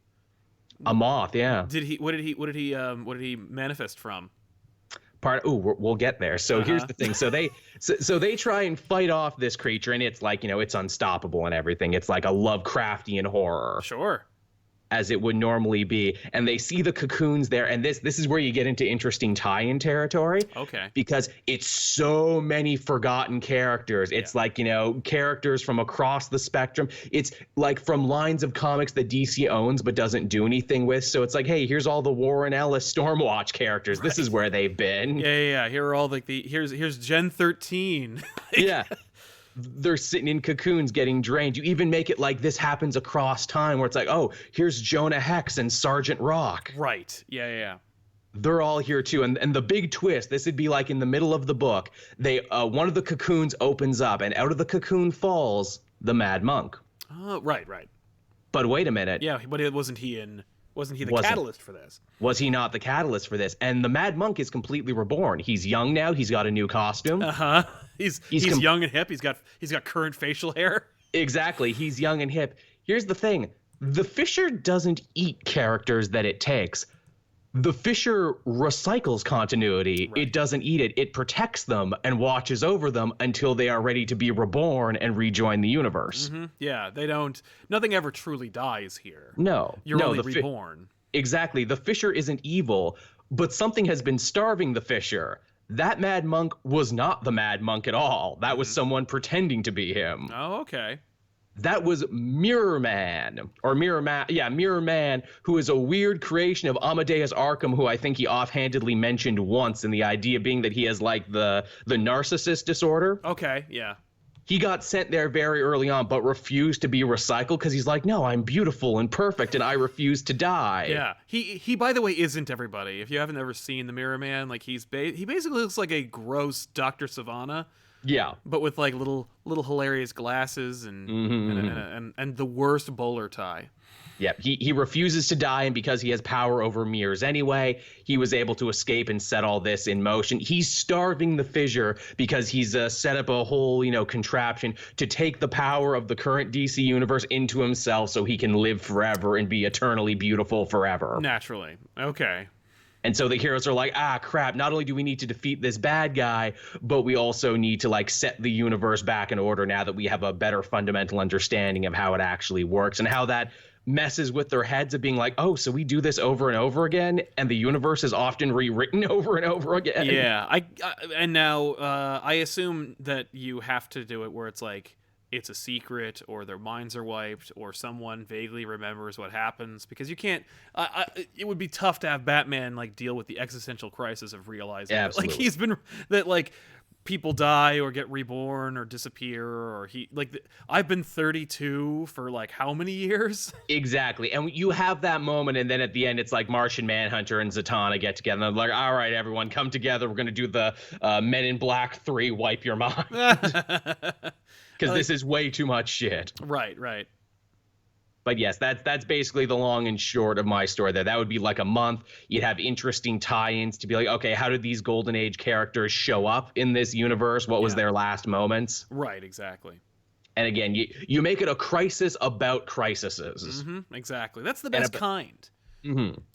A moth, yeah. What did he manifest from? We'll get there. So here's the thing. So they try and fight off this creature, and it's like, it's unstoppable and everything. It's like a Lovecraftian horror. Sure. As it would normally be. And they see the cocoons there, and this is where you get into interesting tie-in territory. Okay. Because it's so many forgotten characters. It's like, characters from across the spectrum. It's like from lines of comics that DC owns but doesn't do anything with. So it's like, hey, here's all the Warren Ellis Stormwatch characters. Right. This is where they've been. Yeah. Here are all here's Gen 13. Yeah. They're sitting in cocoons getting drained. You even make it like this happens across time, where it's like, oh, here's Jonah Hex and Sergeant Rock. Right. Yeah. They're all here too. And the big twist, this would be like in the middle of the book, one of the cocoons opens up, and out of the cocoon falls the Mad Monk. Right. But wait a minute. Yeah, but wasn't he the catalyst for this? Was he not the catalyst for this? And the Mad Monk is completely reborn. He's young now. He's got a new costume. Uh-huh. He's young and hip. He's got current facial hair. Exactly. He's young and hip. Here's the thing. The Fissure doesn't eat characters that it takes. The Fissure recycles continuity. Right. It doesn't eat it. It protects them and watches over them until they are ready to be reborn and rejoin the universe. Mm-hmm. Yeah, nothing ever truly dies here. No. You're only reborn. Exactly. The Fissure isn't evil, but something has been starving the Fissure. That Mad Monk was not the Mad Monk at all. That was someone pretending to be him. Oh, okay. That was Mirror Man, Mirror Man, who is a weird creation of Amadeus Arkham, who I think he offhandedly mentioned once, and the idea being that he has like the narcissist disorder. Okay, yeah. He got sent there very early on, but refused to be recycled because he's like, no, I'm beautiful and perfect, and I refuse to die. Yeah, he by the way isn't everybody. If you haven't ever seen the Mirror Man, like he basically looks like a gross Dr. Savannah. Yeah, but with like little hilarious glasses and the worst bowler tie. Yeah, he refuses to die, and because he has power over mirrors anyway, he was able to escape and set all this in motion. He's starving the Fissure because he's set up a whole, contraption to take the power of the current DC universe into himself so he can live forever and be eternally beautiful forever. Naturally. Okay. And so the heroes are like, crap, not only do we need to defeat this bad guy, but we also need to like set the universe back in order now that we have a better fundamental understanding of how it actually works and how that messes with their heads of being like, oh, so we do this over and over again, and the universe is often rewritten over and over again. Yeah, and now I assume that you have to do it where it's like it's a secret, or their minds are wiped, or someone vaguely remembers what happens, because you can't. It would be tough to have Batman like deal with the existential crisis of realizing that, like he's been that like. People die or get reborn or disappear, or I've been 32 for like how many years? Exactly. And you have that moment, and then at the end it's like Martian Manhunter and Zatanna get together and they're like, all right, everyone come together, we're gonna do the Men in Black 3 wipe your mind, because this is way too much shit. Right. But yes, that's basically the long and short of my story there. That would be like a month. You'd have interesting tie-ins to be like, okay, how did these Golden Age characters show up in this universe? What was their last moments? Right, exactly. And again, you make it a crisis about crises. Exactly. That's the best kind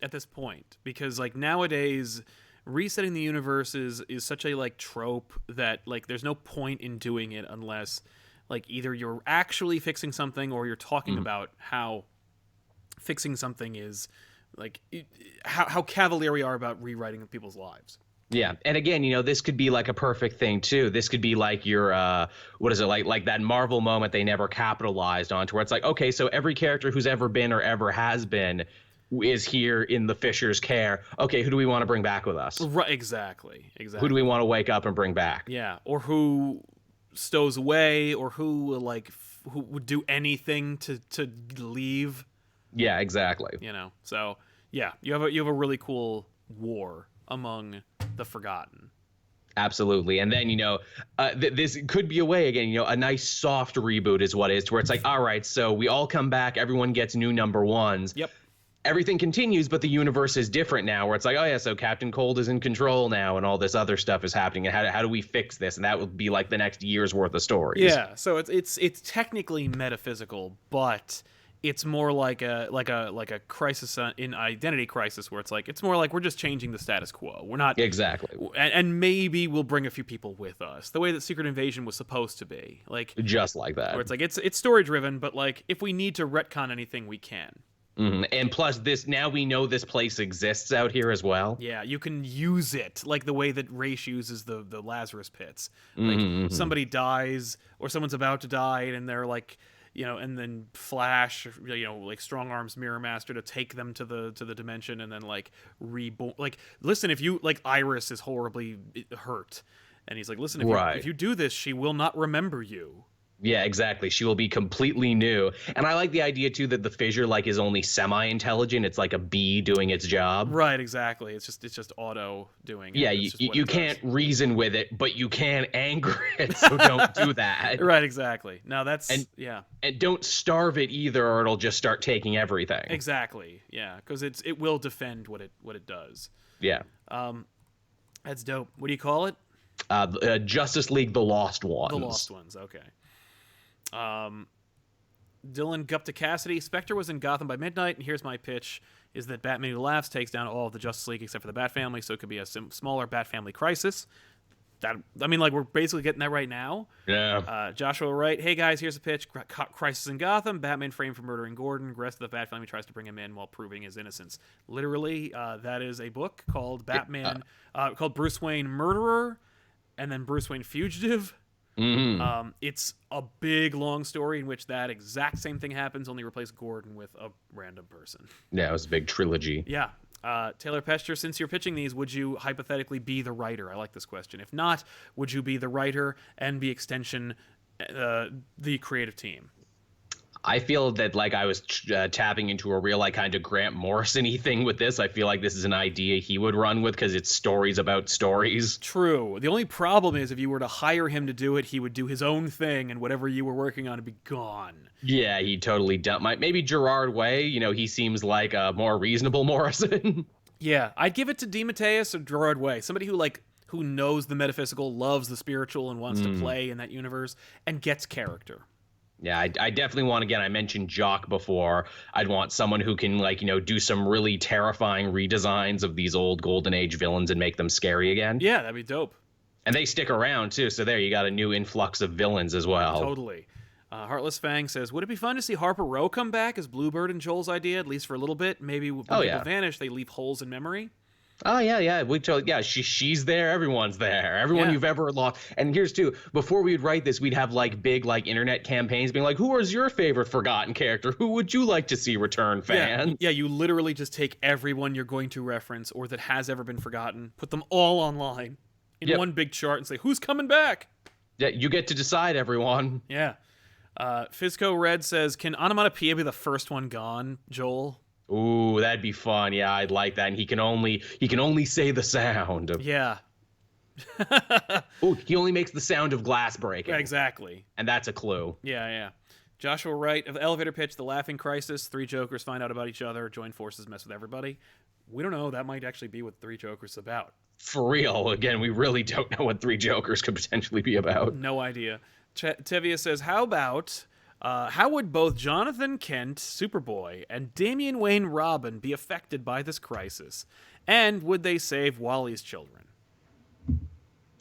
at this point, because like nowadays, resetting the universe is such a like trope that like there's no point in doing it unless like either you're actually fixing something or you're talking about how fixing something is like how cavalier we are about rewriting people's lives. Yeah, and again, this could be like a perfect thing too. This could be like your what is it, like that Marvel moment they never capitalized on, to where it's like, okay, so every character who's ever been or ever has been is here in the Fisher's care. Okay, who do we want to bring back with us? Right, exactly. Who do we want to wake up and bring back? Yeah, or who stows away, or who who would do anything to leave. Yeah, exactly. So yeah, you have a really cool war among the Forgotten. Absolutely. And then, this could be a way, again, a nice soft reboot is what it is, to where it's like, all right, so we all come back, everyone gets new number ones. Yep. Everything continues, but the universe is different now, where it's like, oh yeah, so Captain Cold is in control now and all this other stuff is happening, and how do we fix this? And that would be like the next year's worth of stories. Yeah, so it's technically metaphysical, but it's more like a crisis in Identity Crisis, where it's more like we're just changing the status quo. We're not exactly, and maybe we'll bring a few people with us, the way that Secret Invasion was supposed to be, like just like that. Where it's like it's story driven, but like if we need to retcon anything, we can. And plus, now we know this place exists out here as well. Yeah, you can use it like the way that Raish uses the Lazarus pits. Like somebody dies or someone's about to die, and they're like, and then Flash, like Strong Arms Mirror Master to take them to the dimension, and then like reborn. Like, listen, if you like Iris is horribly hurt, and he's like, listen, if you do this, she will not remember you. Yeah, exactly. She will be completely new. And I like the idea too that the fissure like is only semi-intelligent. It's like a bee doing its job. Right, exactly. It's just auto doing it. Yeah, you can't reason with it, but you can anger it, so don't do that. Right, exactly. Now that's And don't starve it either, or it'll just start taking everything. Exactly. Yeah, because it will defend what it does. Yeah. That's dope. What do you call it? Justice League: The Lost Ones. The Lost Ones. Okay. Dylan Gupta Cassidy. Spectre was in Gotham by midnight, and here's my pitch: is that Batman Who Laughs takes down all of the Justice League except for the Bat Family, so it could be a smaller Bat Family crisis. We're basically getting that right now. Yeah. Joshua Wright. Hey guys, here's a pitch: Crisis in Gotham. Batman framed for murdering Gordon. The rest of the Bat Family tries to bring him in while proving his innocence. Literally, that is a book called Batman, called Bruce Wayne Murderer, and then Bruce Wayne Fugitive. It's a big long story in which that exact same thing happens, only replace Gordon with a random person. Yeah, it was a big trilogy. Yeah. Taylor Pester, since you're pitching these, would you hypothetically be the writer? I like this question. If not, would you be the writer and be extension the creative team? I feel that like I was tapping into a real like kind of Grant Morrison-y thing with this. I feel like this is an idea he would run with because it's stories about stories. True. The only problem is if you were to hire him to do it, he would do his own thing, and whatever you were working on would be gone. Yeah, he totally dump. Maybe Gerard Way. He seems like a more reasonable Morrison. Yeah, I'd give it to DeMatteis or Gerard Way, somebody who knows the metaphysical, loves the spiritual, and wants to play in that universe and gets character. Yeah, I definitely want, again, I mentioned Jock before. I'd want someone who can, do some really terrifying redesigns of these old Golden Age villains and make them scary again. Yeah, that'd be dope. And they stick around, too, so there, you got a new influx of villains as well. Totally. Heartless Fang says, would it be fun to see Harper Row come back as Bluebird and Joel's idea, at least for a little bit? Maybe when people vanish, they leave holes in memory? Oh, yeah. She's there. Everyone's there. Everyone you've ever lost. And here's too, before we'd write this, we'd have big internet campaigns being like, who is your favorite forgotten character? Who would you like to see return, fan? Yeah, you literally just take everyone you're going to reference or that has ever been forgotten, put them all online in one big chart and say, who's coming back? Yeah, you get to decide, everyone. Yeah. Fizco Red says, can Onomatopoeia be the first one gone, Joel? Ooh, that'd be fun. Yeah, I'd like that. And he can only say the sound of... Yeah. Ooh, he only makes the sound of glass breaking. Exactly. And that's a clue. Yeah. Joshua Wright of Elevator Pitch, The Laughing Crisis. 3 Jokers find out about each other, join forces, mess with everybody. We don't know. That might actually be what 3 Jokers is about. For real. Again, we really don't know what 3 Jokers could potentially be about. No idea. Tevia says, how would both Jonathan Kent, Superboy, and Damian Wayne Robin be affected by this crisis? And would they save Wally's children?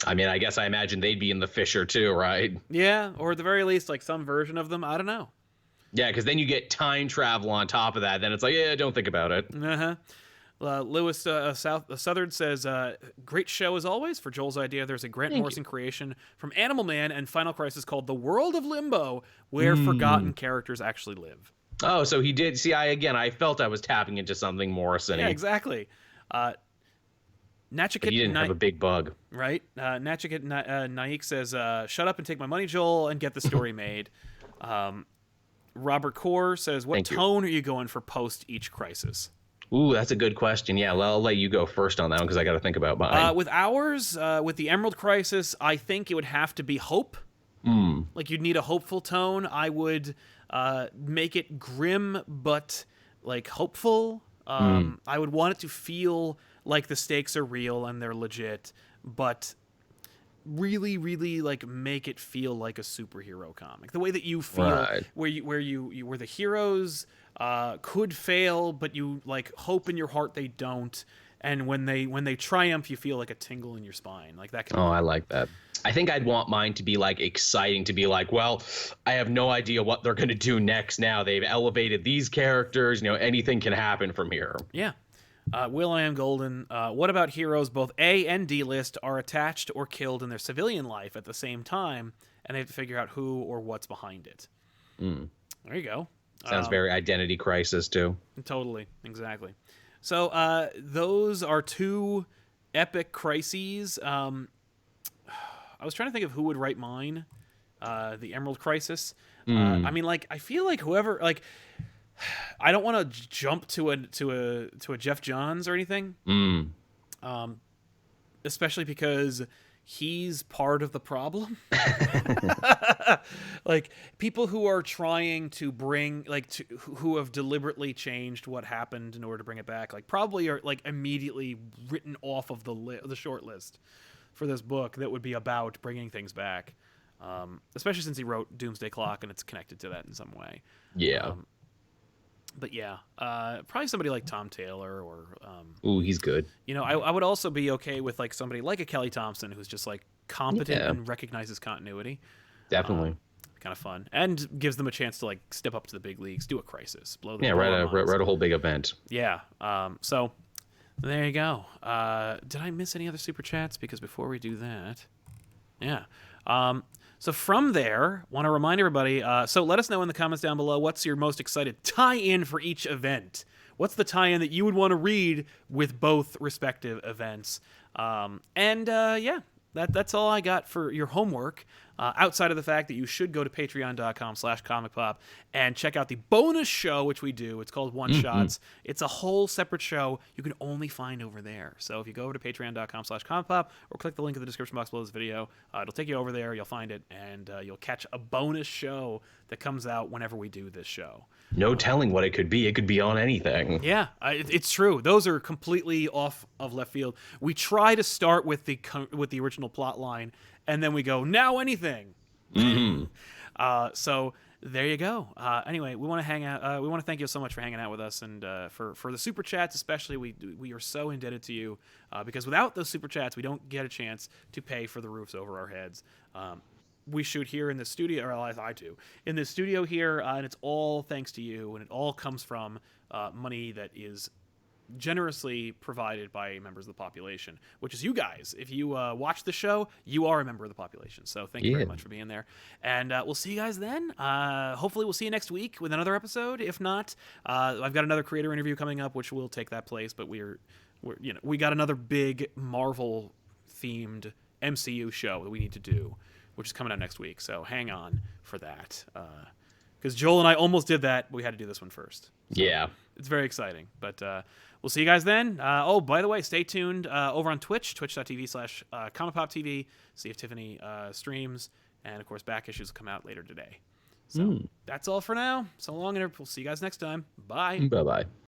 I mean, I guess I imagine they'd be in the Fisher too, right? Yeah, or at the very least, like some version of them. I don't know. Yeah, because then you get time travel on top of that. Then it's like, yeah, don't think about it. Uh-huh. Lewis Southern says, great show as always. For Joel's idea, there's a Grant Morrison creation from Animal Man and Final Crisis called The World of Limbo, where forgotten characters actually live. Oh, so he did. See, I felt I was tapping into something Morrison. Yeah, exactly. Nachikit, he didn't have a big bug. Right. Nachikit Naik says, shut up and take my money, Joel, and get the story made. Robert Core says, what tone are you going for post each crisis? Ooh, that's a good question. Yeah, I'll let you go first on that one because I got to think about mine. With ours, with the Emerald Crisis, I think it would have to be hope. Like you'd need a hopeful tone. I would make it grim but like hopeful. I would want it to feel like the stakes are real and they're legit, but really, really like make it feel like a superhero comic. The way that you feel, where the heroes could fail, but you like hope in your heart they don't, and when they triumph, you feel like a tingle in your spine, like that. I like that. I think I'd want mine to be like exciting, to be like, well, I have no idea what they're going to do next. Now they've elevated these characters. Anything can happen from here. Yeah. Will I Am Golden. What about heroes both A and D list are attached or killed in their civilian life at the same time, and they have to figure out who or what's behind it? There you go. Sounds very Identity Crisis too. Totally, exactly. So those are two epic crises. I was trying to think of who would write mine. The Emerald Crisis. I mean, like, I feel like whoever, like, I don't want to jump to a Jeff Johns or anything. Especially because he's part of the problem. Like, people who are trying to bring, like, who have deliberately changed what happened in order to bring it back, like, probably are like immediately written off of the short list for this book that would be about bringing things back, especially since he wrote Doomsday Clock and it's connected to that in some way. Yeah. But yeah, probably somebody like Tom Taylor or... Ooh, he's good. I would also be okay with like somebody like a Kelly Thompson who's just like competent and recognizes continuity. Definitely. Kind of fun. And gives them a chance to like step up to the big leagues, do a crisis. Write a whole big event. Yeah. So... there you go. Did I miss any other super chats? Because before we do that, yeah. So from there, want to remind everybody. So let us know in the comments down below what's your most excited tie-in for each event. What's the tie-in that you would want to read with both respective events? Yeah, that's all I got for your homework. Outside of the fact that you should go to patreon.com/ComicPOP and check out the bonus show, which we do. It's called One Shots. It's a whole separate show you can only find over there. So if you go over to patreon.com/ComicPOP or click the link in the description box below this video, it'll take you over there. You'll find it, and you'll catch a bonus show that comes out whenever we do this show. No telling what it could be. It could be on anything. Yeah, it's true. Those are completely off of left field. We try to start with the original plot line, and then we go, now anything. So there you go. Anyway, we want to hang out. We want to thank you so much for hanging out with us, and for the super chats especially. We are so indebted to you because without those super chats, we don't get a chance to pay for the roofs over our heads. We shoot here in the studio, or I do, in the studio here, and it's all thanks to you, and it all comes from money that is generously provided by members of the population, which is you guys. If you watch the show, you are a member of the population. So thank you very much for being there. And we'll see you guys then. Hopefully we'll see you next week with another episode. If not, I've got another creator interview coming up, which will take that place. But we got another big Marvel themed MCU show that we need to do, which is coming out next week. So hang on for that. Because Joel and I almost did that, but we had to do this one first. So yeah. It's very exciting. But we'll see you guys then. By the way, stay tuned over on Twitch, twitch.tv/ComicPOP.TV. See if Tiffany streams. And, of course, back issues will come out later today. So that's all for now. So long, and we'll see you guys next time. Bye. Bye-bye.